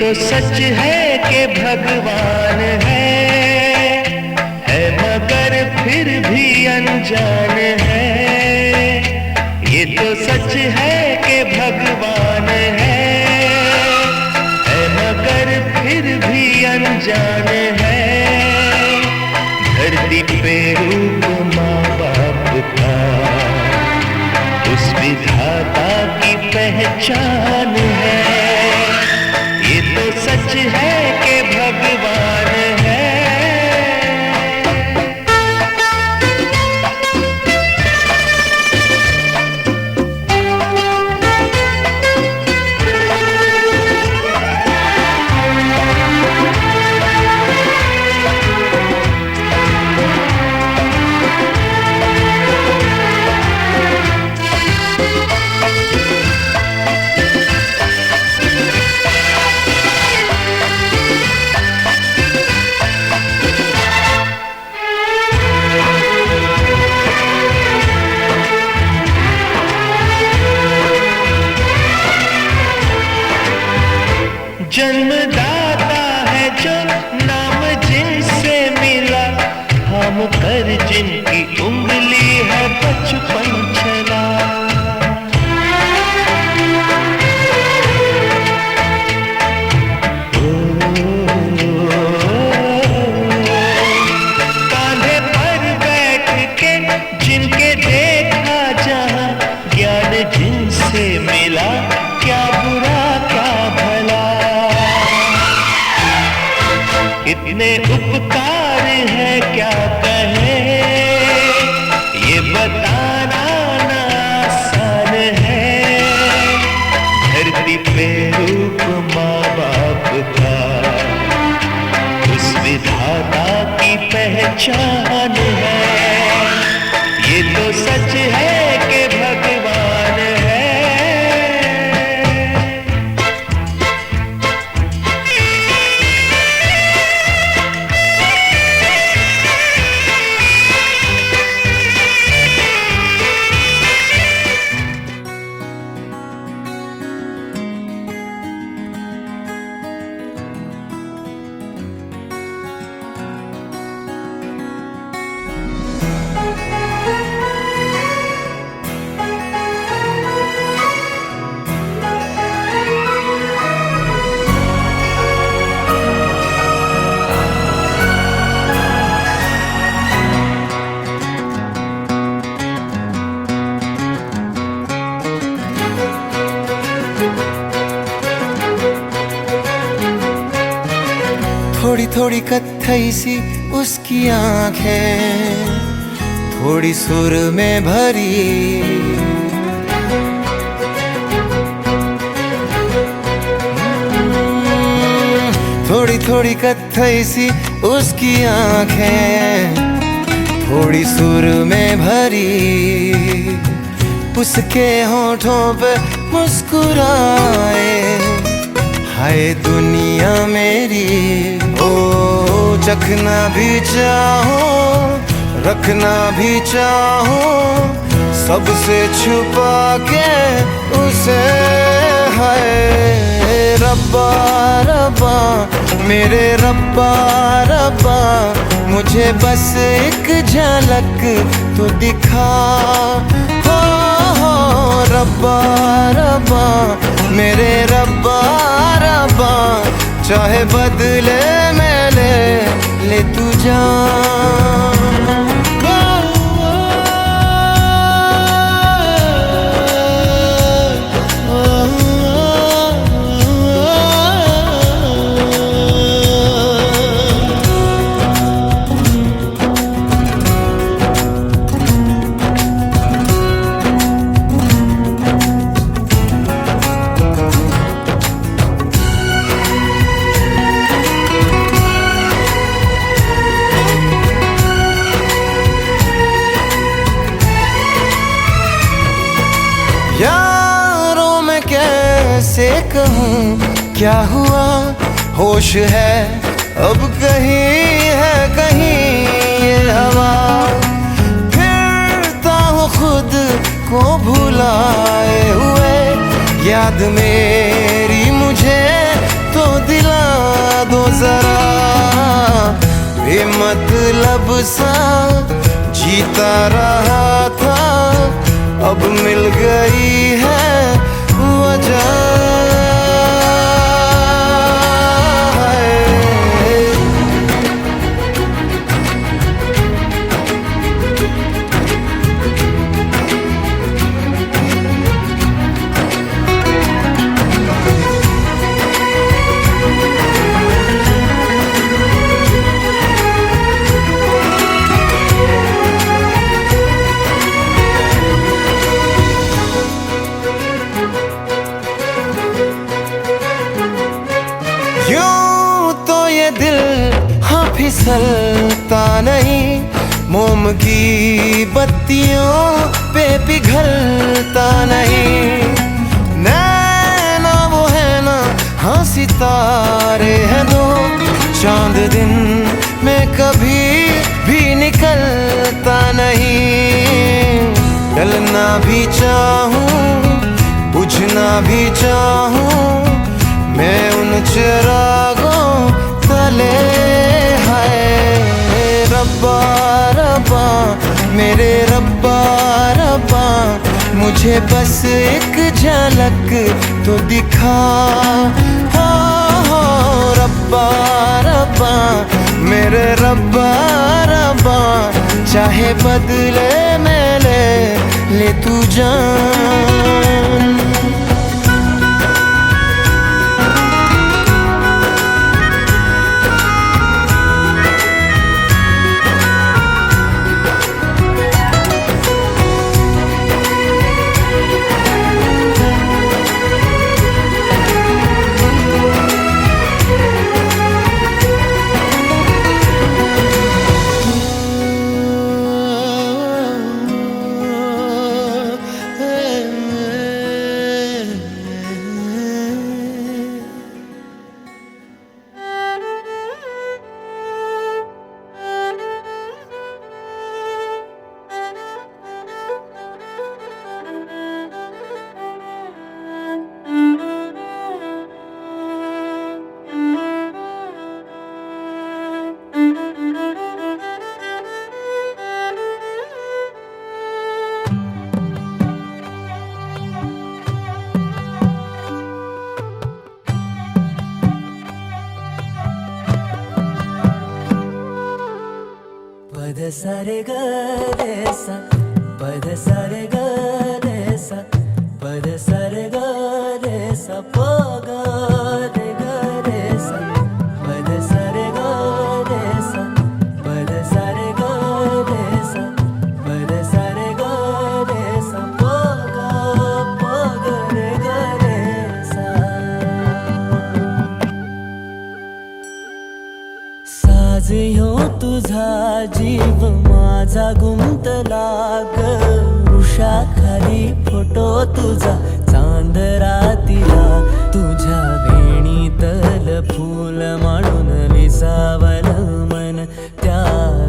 तो सच है कि भगवान है मगर फिर भी अनजान है। ये तो सच है कि भगवान है मगर फिर भी अनजान है। धरती पे रूप माँ बाप का उस विधाता की पहचान है। ये तो सच है कि भगवान है। जन्मदाता है जो नाम जिनसे मिला, हम पर जिनकी उंगली है बचपन चला। कांधे पर बैठ के जिनके देखा जहां, ज्ञान जिनसे मिला क्या बुरा क्या भला। इतने उपकार है क्या कहे, ये बताना ना आसान है। धरती पे रूप माँ बाप का उस विधाता की पहचान है। ये तो सच है कि भगवान है। थोड़ी थोड़ी कत्थई सी उसकी आंखें, थोड़ी सुर में भरी। थोड़ी थोड़ी कत्थई सी उसकी आंखें, थोड़ी सुर में भरी। उसके होठों पे मुस्कुराए हाय दुनिया मेरी। ओ चखना भी चाहो रखना भी चाहो, सबसे छुपा के उसे। हाय रब्बा रब्बा मेरे रब्बा रब्बा, मुझे बस एक झलक तो दिखा। हो रब्बा रब्बा मेरे रब्बा रब्बा, चाहे बदले में ले तू जान। यारों में कैसे कहूँ क्या हुआ, होश है अब कहीं है कहीं ये हवा। फिरता हूँ खुद को भुलाए हुए, याद मेरी मुझे तो दिल बेमतलब सा जीता रहा था, अब मिल गई है वजह। यूं तो ये दिल हाँ फिसलता नहीं, मोम की बत्तियों पे पिघलता नहीं। नैना वो है ना हाँ सितारे हैं दो, चांद दिन में कभी भी निकलता नहीं। डलना भी चाहूं बुझना भी चाहूं मैं उन चिरागों तले। है रब्बा रब्बा मेरे रब्बा रब्बा, मुझे बस एक झलक तो दिखा। हो रब्बा रब्बा मेरे रब्बा रब्बा, चाहे बदले में ले तू जान। पद सरे ग रे सा, पद सरे ग रे सा, पद सरे ग रे सा, प ग रे ग रे सा, पद सरे ग रे सा, पद सरे ग रे सा, पद सरे ग रे सा, प ग रे ग रे सा। साज ह्यो तुझा जीव माझा गुंतला ग, वृक्षाखाली फोटो तुझा चांद रातीला, तुझ्या वेणीतल फूल म्हणून विसावल मन, त्या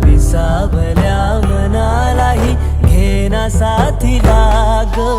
विसावल्या मनालाही घेना साथीला ग।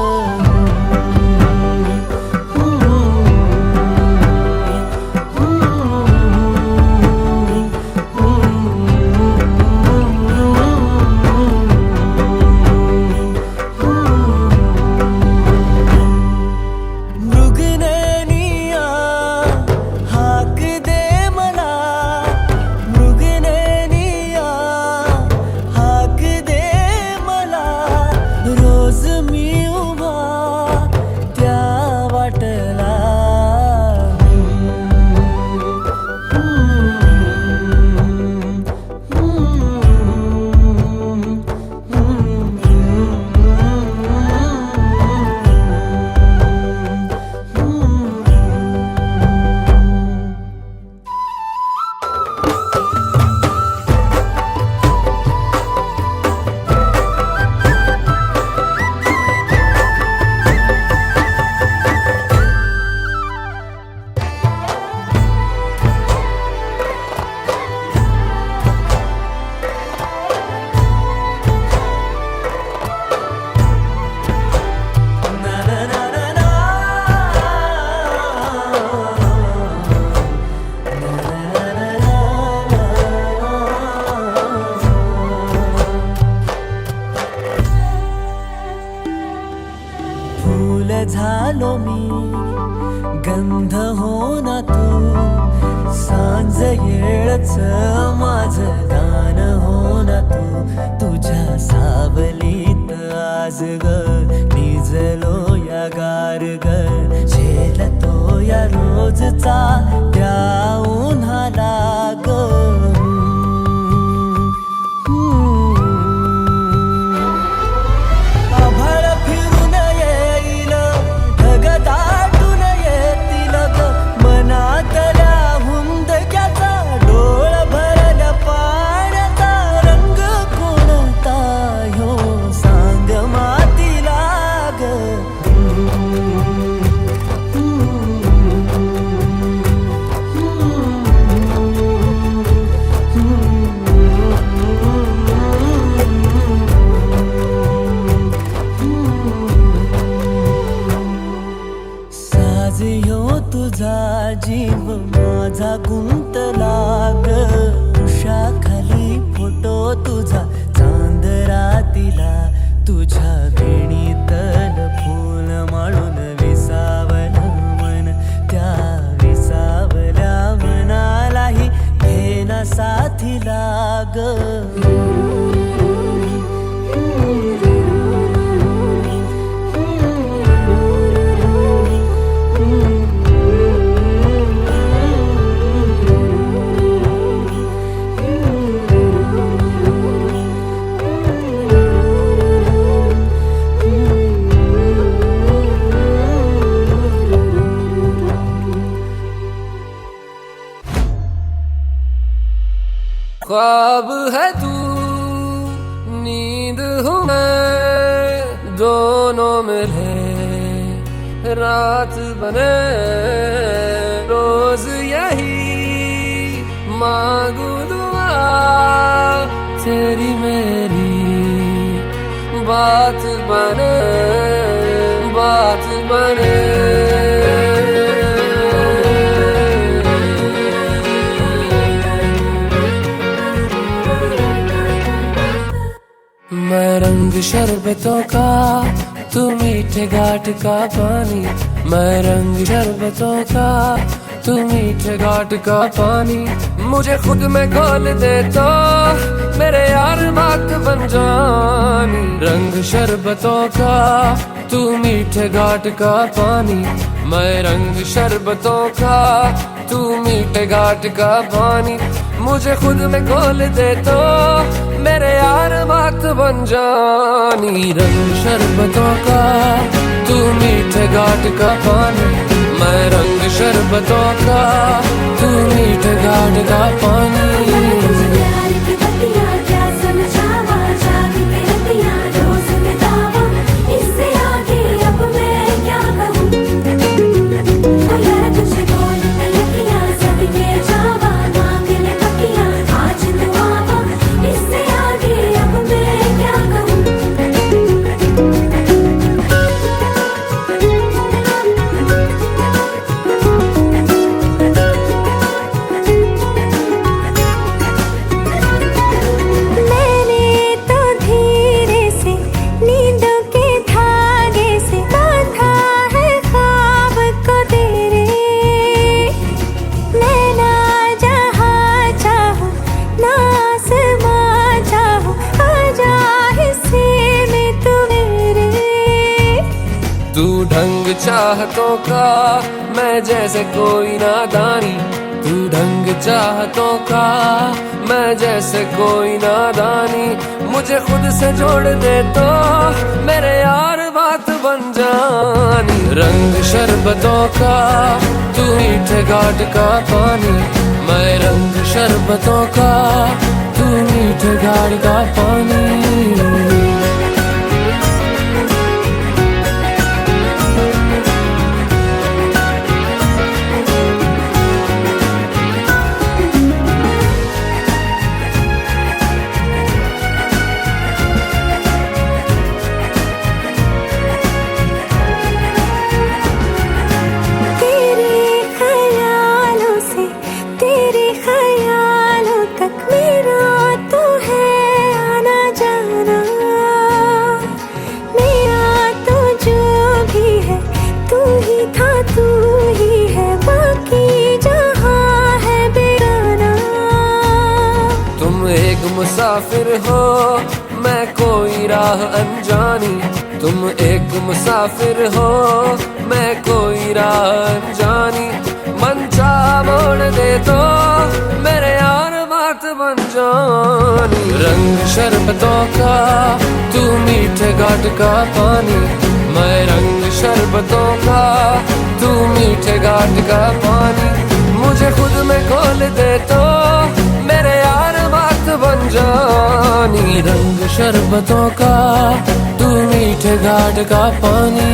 झालो मी, गंध हो ना तू, सांज येळच माझं गान हो ना तू. तुझ्या सावलीत आज ग निजलो या गार ग, झेलतो या रोजचा त्या उन्हाला ग. आभाळ फिरून येईल, ढग दाटून येतील ग, मनातल्या हुंदक्याचा डोळ भरल्या पाण्याचा रंग कोणता ह्यो सांग मातीला ग. साज ह्यो तुझा जीव माझा गुंतला ग, उषाखाली फोटो तुझा चांद रातीला, तुझ्या वेणीतल फूल माळून विसावलं मन, त्या विसावल्या मनालाही घेना साथीला ग. ख्वाब है तू, नींद हूँ मैं, दोनों मिले रात बने, रोज यही मांगू दुआ, तेरी मेरी बात बने, बात बने. मैं रंग शरबतों का, तू मीठे घाट का पानी. मैं रंग शरबतों का, तू मीठे घाट का पानी. मुझे खुद में घोल दे तो मेरे यार बात बन जानी. रंग शरबतों का, तू मीठे घाट का पानी. मैं रंग शरबतों का, तू मीठे घाट का पानी. मुझे खुद में घोल दे तो मेरे यार बात बन जानी. रंग शरबतों का, तू मीठे घाट का पानी. मैं रंग शरबतों का, तू मीठे घाट का पानी. चाहतों का मैं जैसे कोई नादानी. तू ढंग चाहतों का मैं जैसे कोई नादानी. मुझे खुद से जोड़ दे तो मेरे यार बात बन जानी. रंग शरबतों का, तू मीठे घाट का पानी. मैं रंग शरबतों का, तू मीठे घाट का पानी. तेरे ख्यालों तक मेरा तो है आना तुम एक मुसाफिर हो, मैं कोई राह अनजानी। तुम एक मुसाफिर हो, मैं कोई राह अनजानी। मन चाह मोड़ दे तो मेरे यार बात बन जानी। रंग शरबतों का तू मीठे घाट का पानी, मैं रंग शरबतों का तू मीठे घाट का पानी। मुझे खुद में खोल दे तो मेरे यार बात बन जानी। रंग शरबतों का तू मीठे घाट का पानी।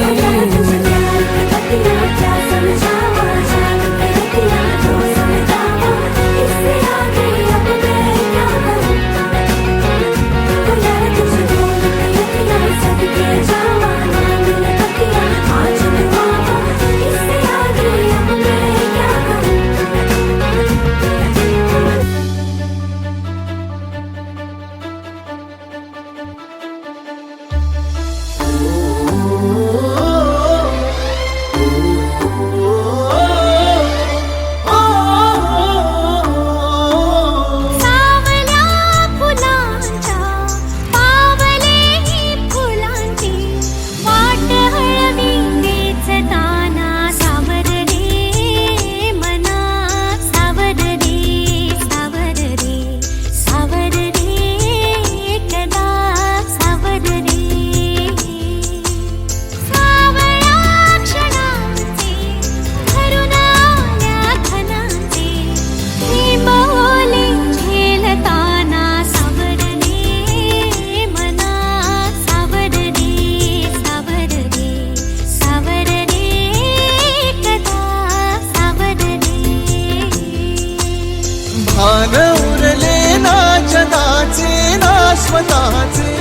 भान उरले ना जगाचे ना स्वतःचे,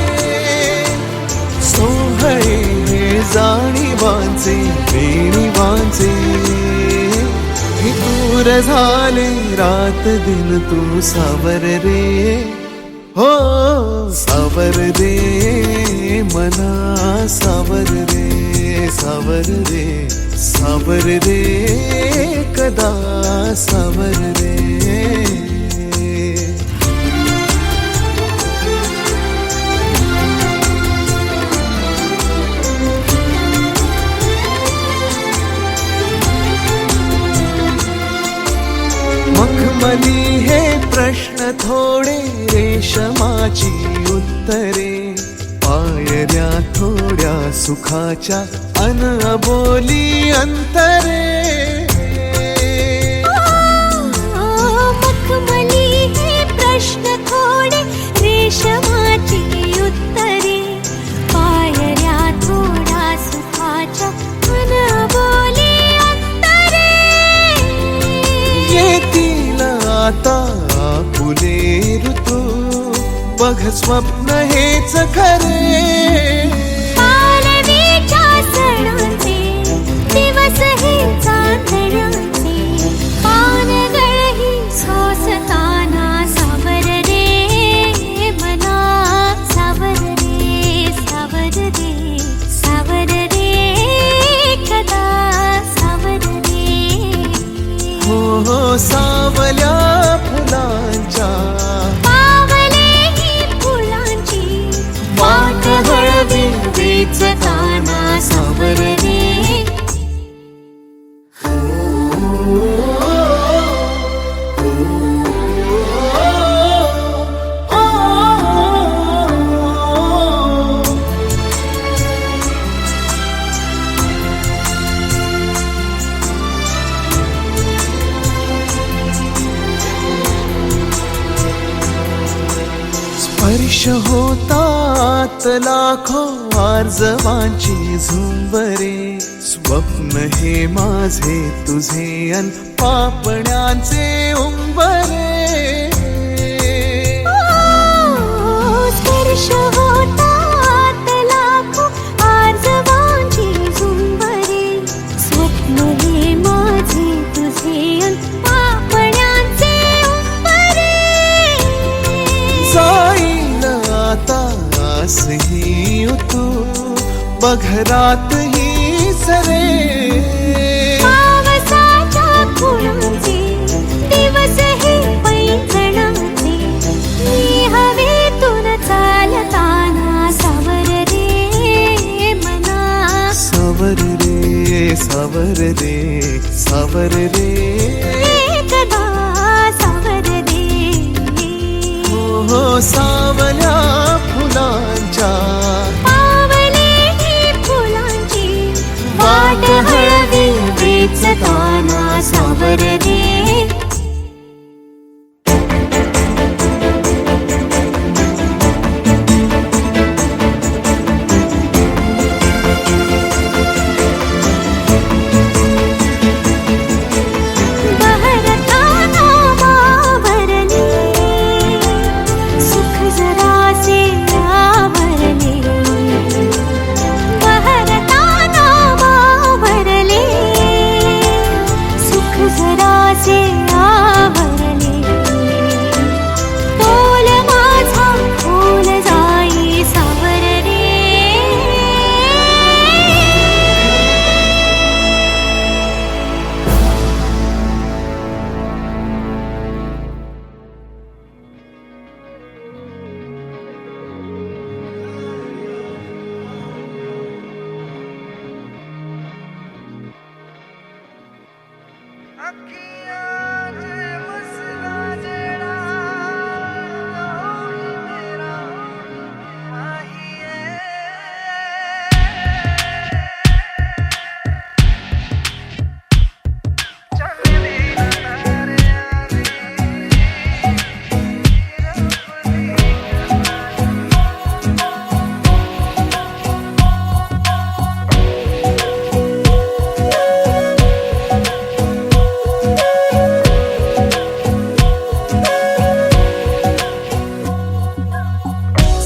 सोहळे जाणीवांचे बेणीवांचे। दूर झाले रात दिन तू सावर रे, हो सावर रे मना सावर रे, सावर रे सावर रे कदा सावर रे। मखमली हे प्रश्न थोडे रेशमाची उत्तरे, पायऱ्या थोड्या सुखाच्या अनबोली अंतरे। मखमली हे प्रश्न थोडे रेशमाची उत्तरे, पायऱ्या थोड्या सुखाच्या अनबोली अंतरे। येतील आता फुले ऋतू, बघ स्वप्न हेच खरे। पालवीच्या सणाचे दिवस हे चांदण्याचे, पानगळही सोसताना सावर रे मना सावर रे, सावर रे सावर रे कदा सावर रे। हो हो सावल्या फुलांच्या वाट हळवी वेचताना सावर रे। स्पर्श होतात लाखो आर्जवांची झुंबरे, स्वप्न हे माझे तुझे अन पापण्यांचे उंबरे। स्पर्श होतात लाखो आर्जवांची झुंबरे, स्वप्न हे माझे तुझे अन पापण्यांचे उंबरे। जाईल आता आसही तू बघरात ही सरे। पावसाच्या फुलांचे दिवस हे पैंजणाचे, सावर दे सावर रे एकदा सावर दे हो सावल्या फुलांच्या पावले ही फुलांची वाट हळवी वेचताना सावर दे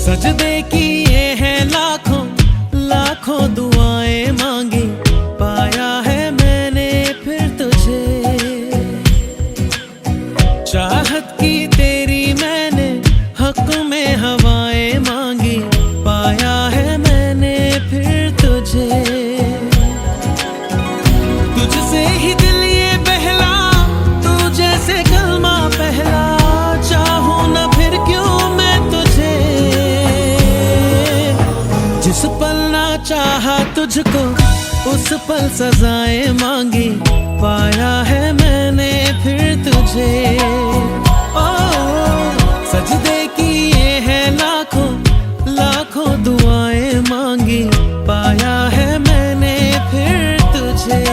सजदे किए हैं लाखों लाखों दुआएं मांगी पाया है मैंने फिर तुझे चाहत की तेरी मैंने हक में हवाएं मांगी पाया है मैंने फिर तुझे तुझसे ही दिल ये बहला तू जैसे कलमा पहला चाहूं ना फिर क्यों मैं तुझे जिस पल ना चाहा तुझको उस पल सजाएं मांगी पाया है मैंने फिर तुझे ओ सजदे किए हैं लाखों लाखों दुआएं मांगी पाया है मैंने फिर तुझे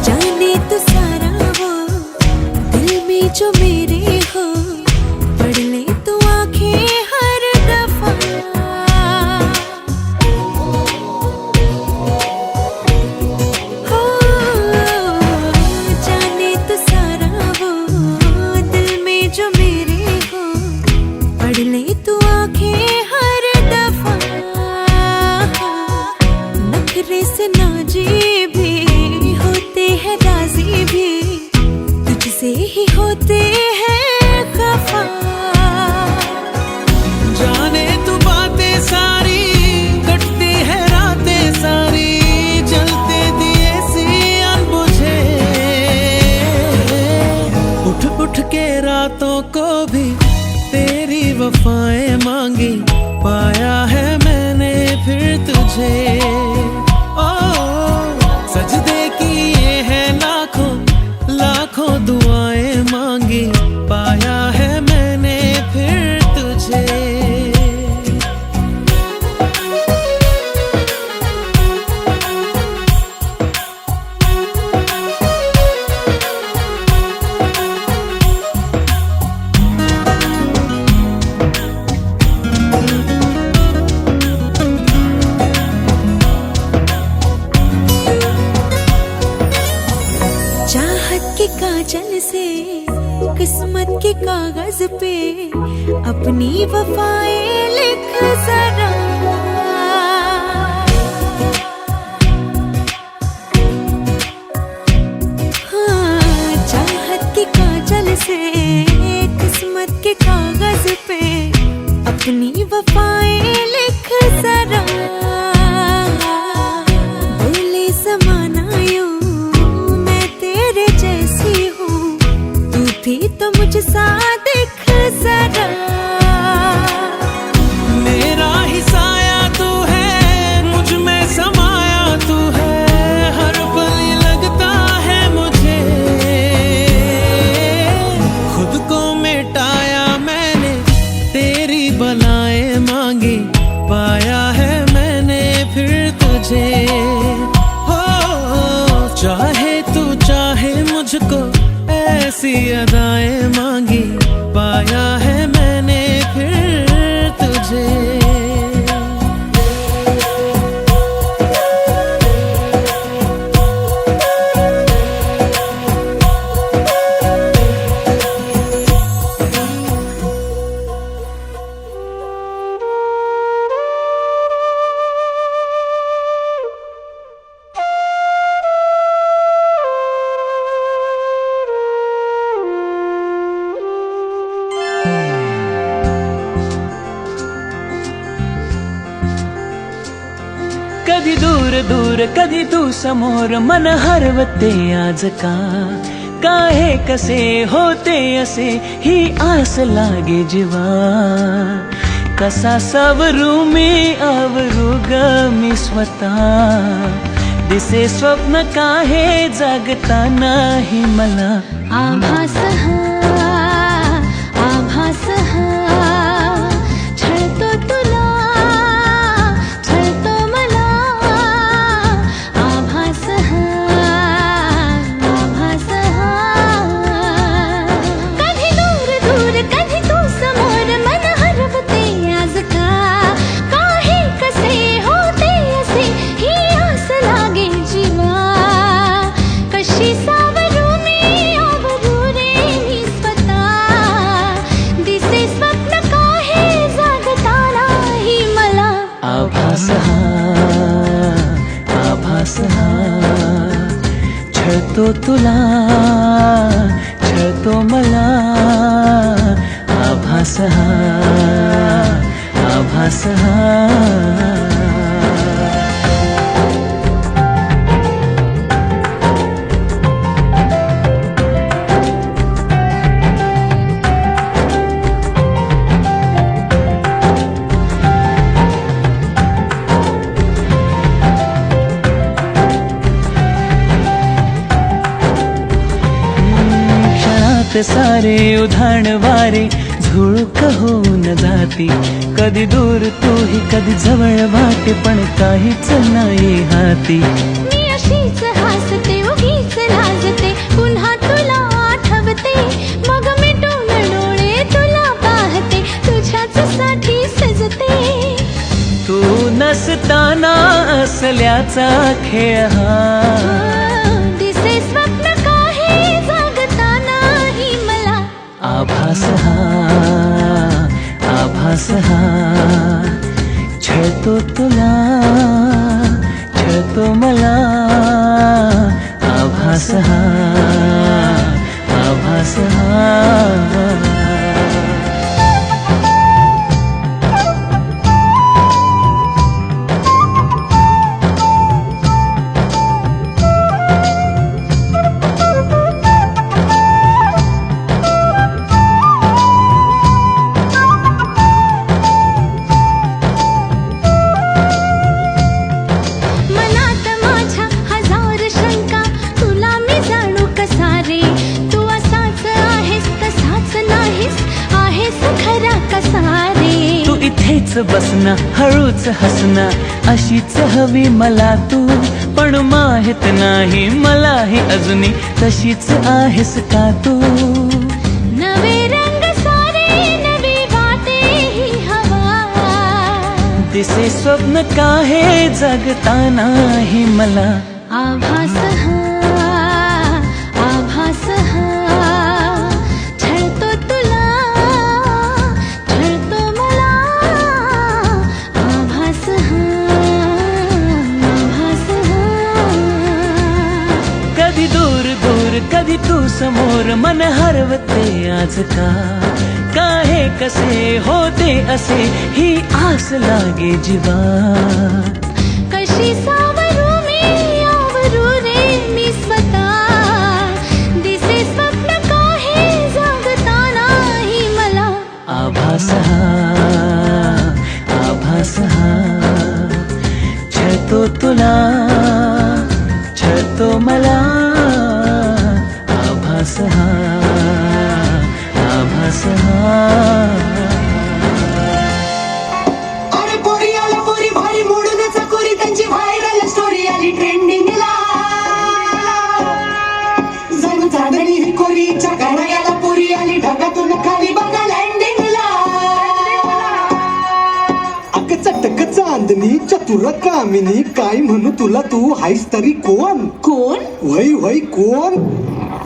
जाने तो सारा वो दिल में जो मेरे हो पढ़ ले तो आंखें हर दफा हो जाने तो सारा वो दिल में जो मेरे हो पढ़ ले तो आंखें हर दफा नखरे से नाजी भी होते हैं राजी भी तुझसे ही होते हैं खफा जाने तू बातें सारी कटती है रातें सारी जलते दिए सी अनबुझे उठ उठ के रातों को भी तेरी वफाएं मांगी पाया है मैंने फिर तुझे ओ सजदे किए हैं लाखों लाखों दुआएं मांगी पाया है मैंने फिर तुझे चाहत के काजल से किस्मत के कागज पे अपनी वफाएं लिख जरा हाँ से किस्मत के कागज पे अपनी वफाएं लिख जरा। बोले ज़माना यूं मैं तेरे जैसी हूँ, तू भी तो मुझसा दिख जरा। मेरा ही साया तू है, मुझ में समाया तू है, हर पल लगता है मुझे खुद को मिटाया मैंने, तेरी बलाएं मांगी पाया है मैंने फिर तुझे। हो चाहे तू चाहे मुझको, ऐसी अदाएं मांगी पाया है मैंने फिर तुझे। कधी दूर दूर कधी तू समोर, मन हरवते आज का हे कसे होते असे, ही आस लागे जीवा। कसा सावरू मी आवरू ग मी स्वतः, दिसे स्वप्न काहे जागता नाही मला। आभास हा आभास हा, छळतो तुला छळतो मला। आभास हा आभास हा, कधी दूर दूर कधी तू समोर, मन हरवते आज काहे कसे होते असे, ही आस लागे जीवा। कशी सावरू मी आवरू रे मी स्वतः, दिसे स्वप्न काहे जागता नाही मला। आभास हा छळतो तुला छळतो मला। आभास हा सारे उधाण वारे झुळूक होऊन जाती, कधी दूर तू ही कधी जवळ वाटे, पण काहीच नाही हाती। मी अशीच हसते उगीच लाजते, पुन्हा तुला आठवते, मग मिटून डोळे तुला पाहते, तुझ्याच साठी सजते। तू नसताना असल्याचा खेळ हा, दिसे स्वप्न काहे जागता नाही मला। आभास हा छळतो तुला छळतो मला। आभास हा मनात माझ्या हजार शंका, तुला मी जाणू कसा रे, तू असाच आहेस तसाच नाहीस, आहेस खरा कसा रे। तू इथेच बसना हळूच हसना, अशीच हवी मला तू, पण माहित नाही मलाही अजूनही तशीच आहेस का तू। नवे रंग सारे नवी वाटे ही हवा, दिसे स्वप्न काहे जगता नाही मला। आभास हा छळतो तुला छळतो मला। आभास हा कधी दूर दूर कधी तू समोर, तर मन हरवते आजकाल, काहे कसे होते असे ही आस लागे जीवा. कशी सावरू रे मी स्वतः, दिसे स्वप्न काहे जागतानाही मला. आभास हा छतो तुला, छतो मला. आभास हा अरे पोरी आला पोरी भारी मोडून चकोरी, त्यांची व्हायरल स्टोरी आली ट्रेंडिंगला. जणू चांदणी ही कोरीच्या गळ्याला पोरी आली ढगातून खाली बघा लँडिंगला. अग चटक चांदणी चतुर कामिनी, काय म्हणू तुला तू हायस तरी कोण? कोण? वय कोण?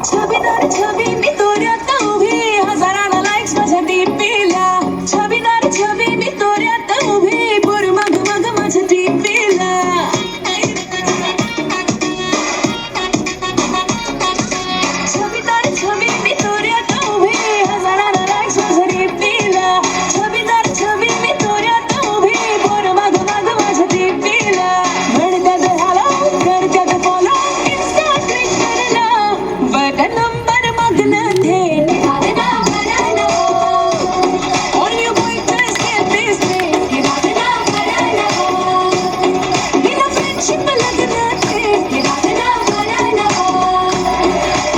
छबीदार छबी मी तोऱ्यात उभी, हजारांना लाईक्स माझ्या डीपीला. छबीदार छबी मी तोऱ्यात उभी, पोर मग माझ्या डीपीला. छबीदार छबी मी तोऱ्यात उभी, हजारांना लाईक्स माझ्या डीपीला. छबीदार छबी मी तोऱ्यात उभी, पोर मग माझ्या डीपीला. म्हणतात हॅलो करतात फॉलो इन्स्टा ट्विटरला, बट नंबर मागणं थेट All you boys get this thing, बिना friendship लग्न थेट.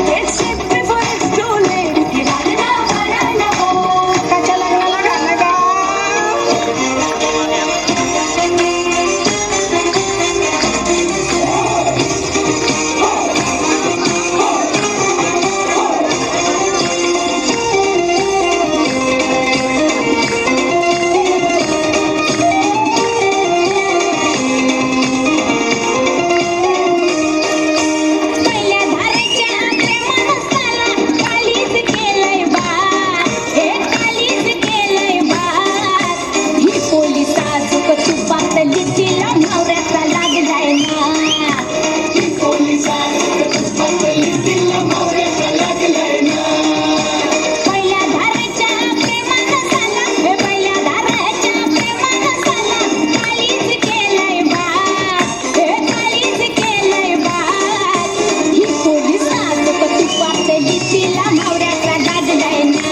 Get shit before it's too late. काच्या लग्नाला घालणं का? पहिल्या धारेच्या प्रेमानसाला कालीच केलंय बात, हे कालीच केलंय बात. ही पोलिसा चुक तुपातली तिला नवऱ्याचा लागलाय ना. ही पोलिसा चुक तुपातली तिला नवऱ्याचा लागलाय ना. पहिल्या धारेच्या प्रेमानसाला, हे पहिल्या धारेच्या प्रेमानसाला कालीच केलंय बात, हे कालीच केलंय बात. ही पोलिसा चुक तुपातली तिला नवऱ्याचा लागलाय ना.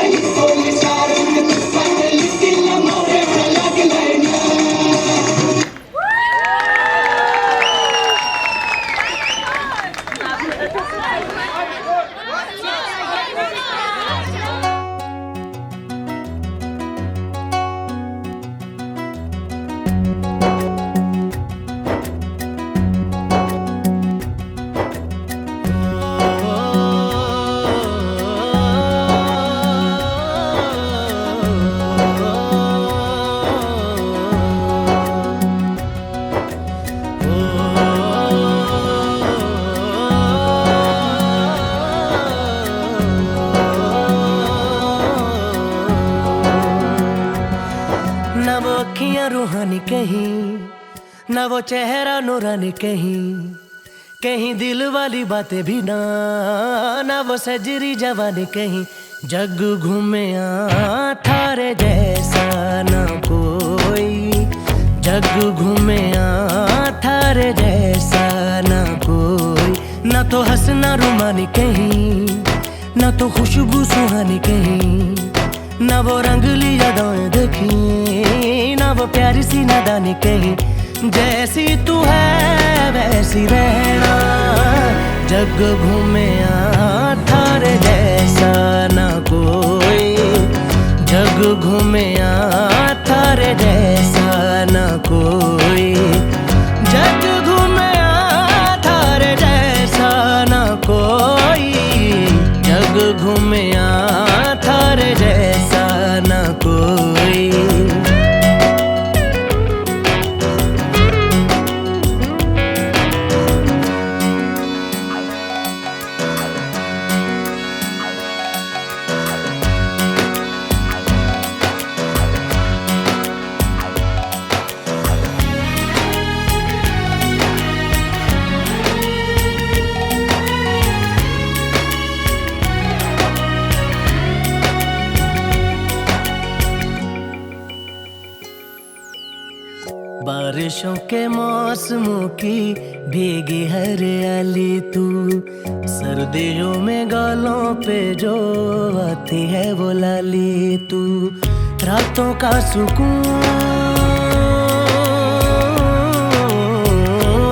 ही पोलिसा चुक तुपातली तिला नवऱ्याचा लागलाय ना. ना वो अखियां रूहानी कहीं, ना वो चेहरा नूरानी कहीं, कहीं दिल वाली बातें भी ना वो सजरी जवानी कहीं. जग घूमे थारे जैसा ना कोई, जग घूमे थारे जैसा ना कोई. ना तो हंसना रुमानी कहीं, ना तो खुशबू सुहानी कहीं, ना वो रंगली यादें देखी, ना वो प्यारी सी नादानी कहीं. जैसी तू है वैसी रहना, जग घूमे थारे जैसा ना कोई, जग घूमे थारे जैसा ना कोई, जग घूमे थारे जैसा ना कोई, जग घूमे थारे जैसा ना कोई. बारिशों के मौसमों की भीगी हरियाली तू, सर्दियों में गालों पे जो आती है वो लाली तू, रातों का सुकून,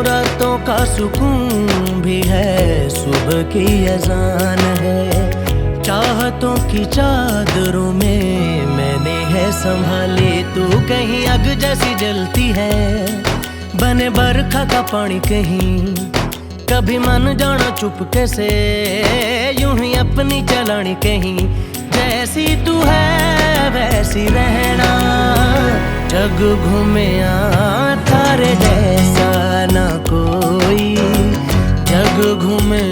रातों का सुकून भी है, सुबह की अजान है, चाहतों की चादरों में मैंने है संभाली तू, कहीं आग जैसी जलती है, बने बरखा का पानी कहीं, कभी मन जाना चुपके से, यूं ही अपनी चलानी कहीं, जैसी तू है वैसी रहना, जग घूमे थारे जैसा ना कोई, जग घूमे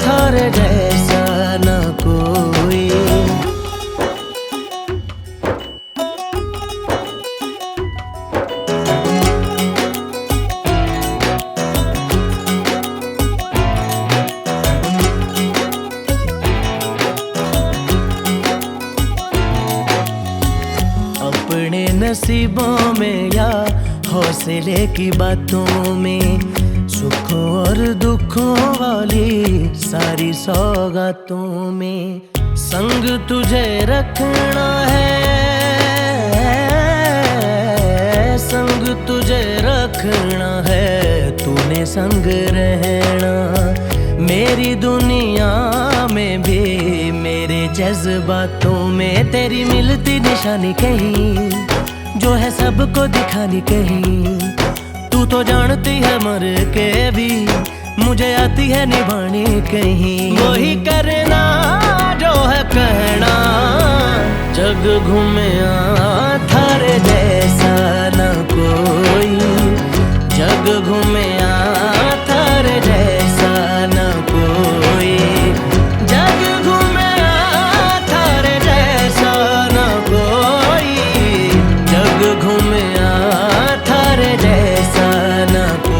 थारे जैसा ना कोई। अपने नसीबों में या हौसले की बातों में, सुखों और दुखों वाली सारी सौगातों में, संग तुझे रखना है, संग तुझे रखना है, तूने संग रहना, मेरी दुनिया में भी मेरे जज्बातों में, तेरी मिलती निशानी कहीं, जो है सबको दिखानी कहीं, तू तो जानती है मर के भी, मुझे आती है निभानी कहीं, वही करना जो है कहना, जग घूमे थारे जैसा ना कोई, जग घूमे थारे जैसा ना कोई, जग घूमे थारे जैसा ना कोई, जग घूमे थारे जैसा ना कोई।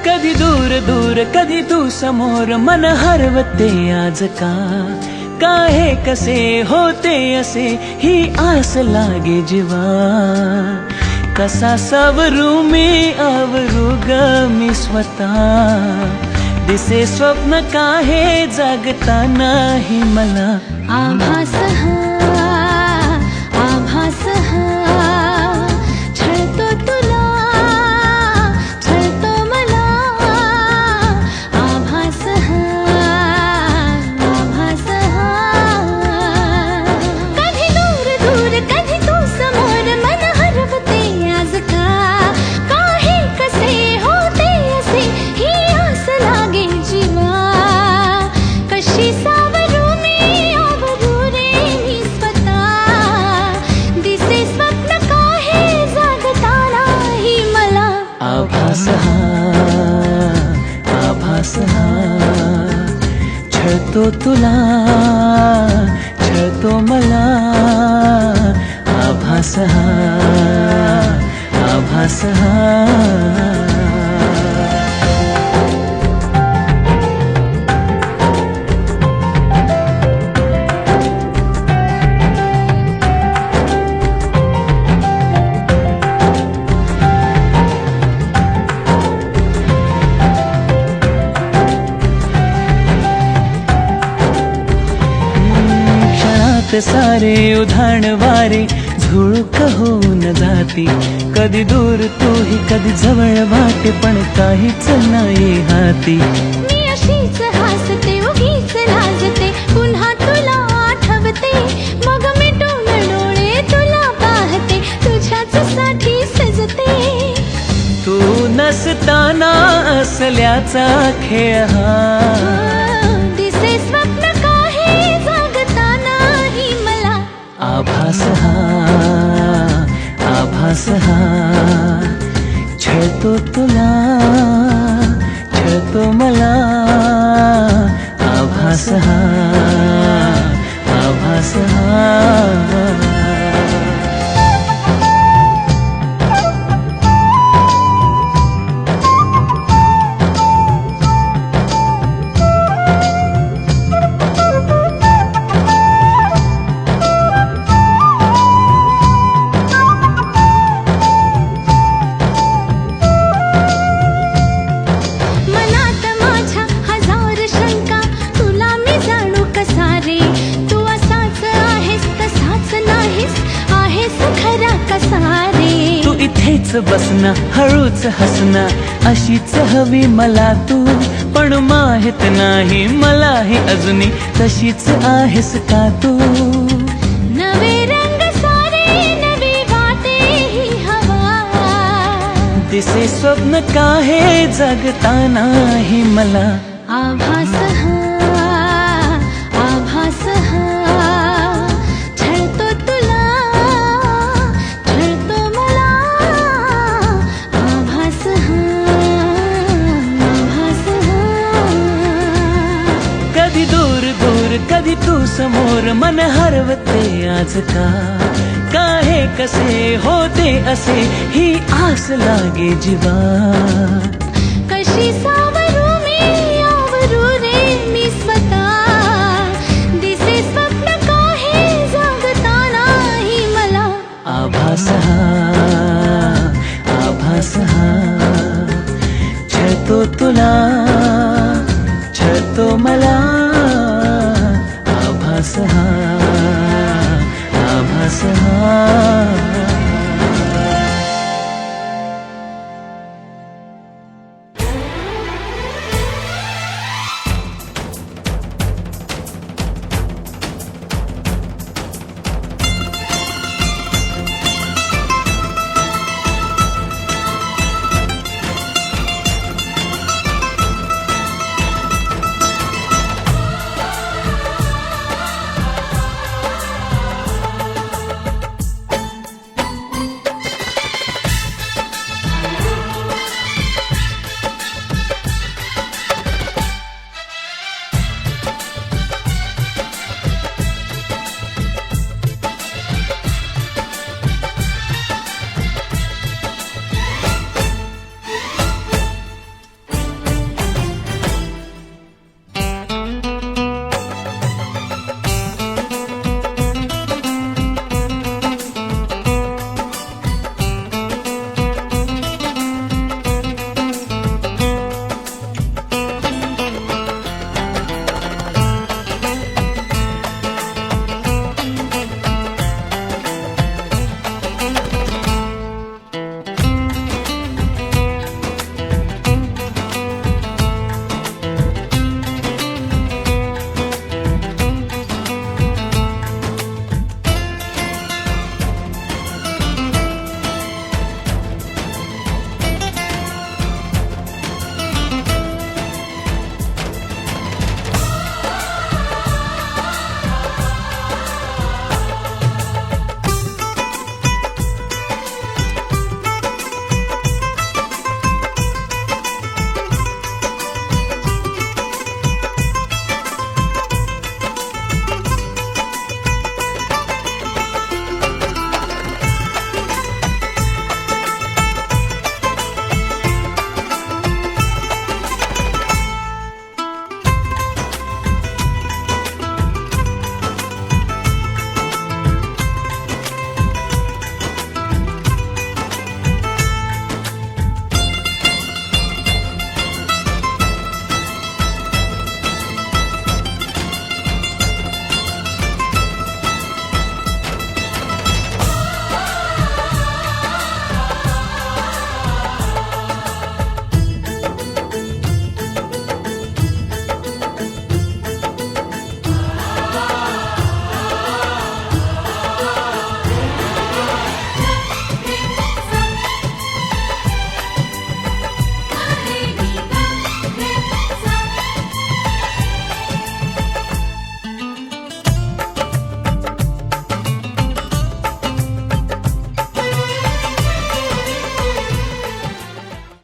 कधी दूर दूर कधी तू समोर, मन हरवते आज का, काहे कसे होते असे ही आस लागे जीवा, कसा सावरू मी आवरू ग मी स्वतः, दिसे स्वप्न काहे जागता नाही मला, आभास हा, आभास हा, छळतो तुला, छळतो मला, आभास हा, आभास हा, कधी दूर दूर कधी तू समोर, मन हरवते आज का, काहे कसे होते असे ही आस लागे जीवा, कशी सावरू मी आवरू रे मी स्वतः, दिसे स्वप्न काहे जागता नाही मला, आभास हा, आभास हा, छळतो तुला, छळतो मला, आभास हा, आभास हा। सारे उधाण वारे झुळूक होऊन जाती, कधी दूर तूही कधी जवळ वाटे, पण काहीच नाही हाती, मी अशीच हसते उगीच लाजते, पुन्हा तुला आठवते, मग मिटून डोळे तुला पाहते, तुझ्याच साठी सजते, तू नसताना असल्याचा खेळ हा. दिसे स्वप्न काही जागतानाही मला. आभास हा, आभास हा, छळतो तुला, छळतो मला. आभास हा, आभास हा. मनात माझ्या हजार शंका, तुला मी जाणू कसा रे. तू असाच आहेस तसाच नाहीस, आहेस खरा कसा रे. तू इथेच बसना, हळूच हसना, अशीच हवी मला तू. पण माहित नाही मलाही अजूनही तशीच आहेस का तू. नवे रंग सारे नवी वाटे ही हवा. दिसे स्वप्न काहे जगतानाही मला. आभास हा, आभास हा, छळतो तुला, छळतो मला. आभास हा, आभास हा. कधी दूर दूर कधी तू समोर, मन हरवते आज का. काहे कसे होते असे ही आस लागे जीवा. कशी सावरू मी, आवरू रे मी स्वतः. दिसे स्वप्न काही जागतानाही मला. आभास हा,